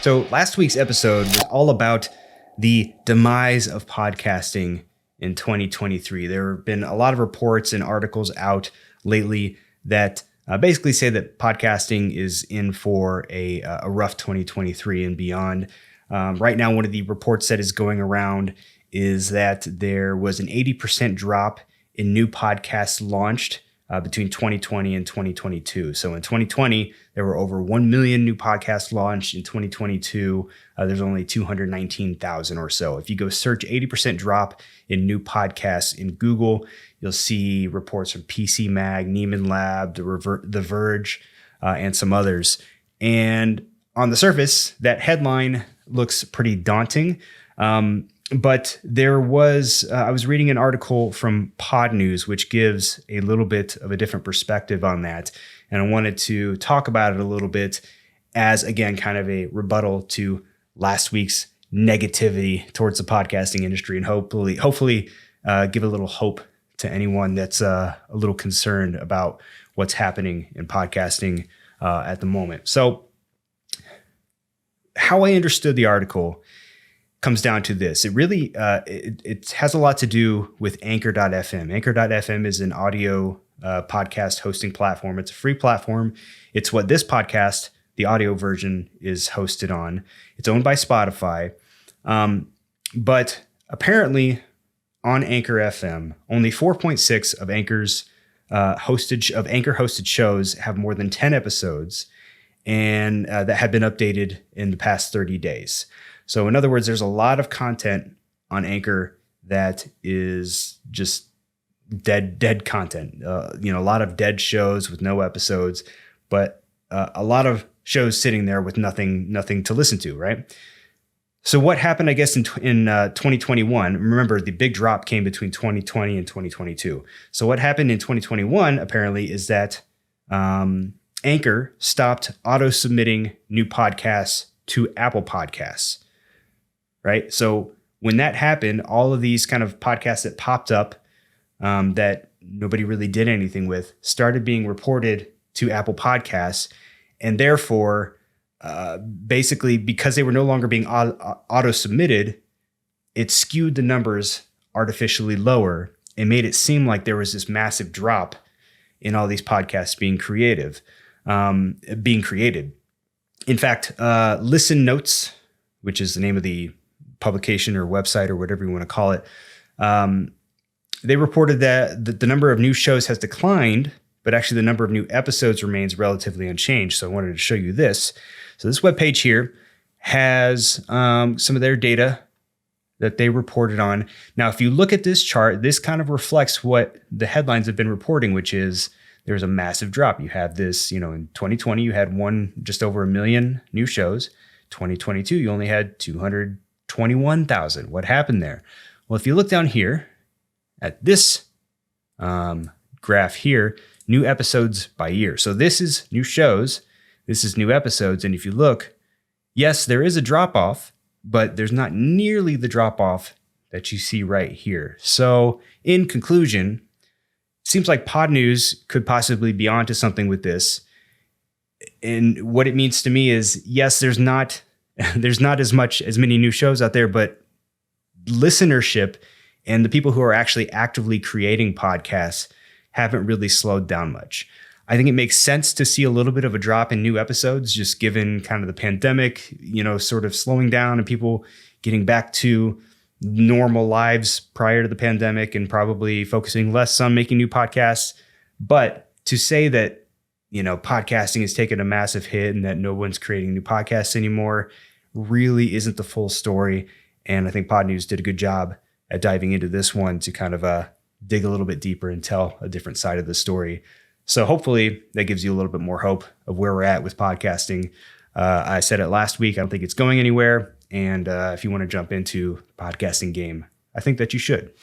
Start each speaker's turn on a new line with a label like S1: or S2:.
S1: So last week's episode was all about the demise of podcasting in 2023. There have been a lot of reports and articles out lately that basically say that podcasting is in for a rough 2023 and beyond. Right now, one of the reports that is going around is that there was an 80% drop in new podcasts launched between 2020 and 2022. So in 2020, there were over 1 million new podcasts launched. In 2022, there's only 219,000 or so. If you go search 80% drop in new podcasts in Google, you'll see reports from PC Mag, Neiman Lab, The Verge, and some others. And on the surface, that headline looks pretty daunting. But there was, I was reading an article from Pod News, which gives a little bit of a different perspective on that. And I wanted to talk about it a little bit as, again, kind of a rebuttal to last week's negativity towards the podcasting industry, and hopefully give a little hope to anyone that's a little concerned about what's happening in podcasting at the moment. So how I understood the article comes down to this. It really, it has a lot to do with Anchor.fm. Anchor.fm is an audio podcast hosting platform. It's a free platform. It's what this podcast, the audio version, is hosted on. It's owned by Spotify. But apparently on Anchor FM, only 4.6 of Anchor's Anchor hosted shows have more than 10 episodes and that have been updated in the past 30 days. So in other words, there's a lot of content on Anchor that is just dead content. A lot of dead shows with no episodes, but a lot of shows sitting there with nothing to listen to, right? So what happened, I guess, in 2021? Remember, the big drop came between 2020 and 2022. So what happened in 2021, apparently, is that Anchor stopped auto-submitting new podcasts to Apple Podcasts. Right. So when that happened, all of these kind of podcasts that popped up that nobody really did anything with started being reported to Apple Podcasts. And therefore, basically, because they were no longer being auto-submitted, it skewed the numbers artificially lower and made it seem like there was this massive drop in all these podcasts being created. In fact, Listen Notes, which is the name of the publication or website or whatever you want to call it, they reported that the number of new shows has declined, but actually the number of new episodes remains relatively unchanged. So I wanted to show you this. So this webpage here has some of their data that they reported on. Now, if you look at this chart, this kind of reflects what the headlines have been reporting, which is there's a massive drop. You have this, in 2020, you had just over 1 million new shows. 2022, you only had 221,000. What happened there? Well, if you look down here at this graph here, new episodes by year. So this is new shows. This is new episodes. And if you look, yes, there is a drop off, but there's not nearly the drop off that you see right here. So in conclusion, it seems like Pod News could possibly be onto something with this. And what it means to me is, yes, there's not as many new shows out there, but listenership and the people who are actually actively creating podcasts haven't really slowed down much. I think it makes sense to see a little bit of a drop in new episodes, just given kind of the pandemic, sort of slowing down and people getting back to normal lives prior to the pandemic and probably focusing less on making new podcasts. But to say that, podcasting has taken a massive hit and that no one's creating new podcasts anymore really isn't the full story. And I think Pod News did a good job at diving into this one to kind of dig a little bit deeper and tell a different side of the story. So hopefully that gives you a little bit more hope of where we're at with podcasting. I said it last week. I don't think it's going anywhere. And if you want to jump into the podcasting game, I think that you should.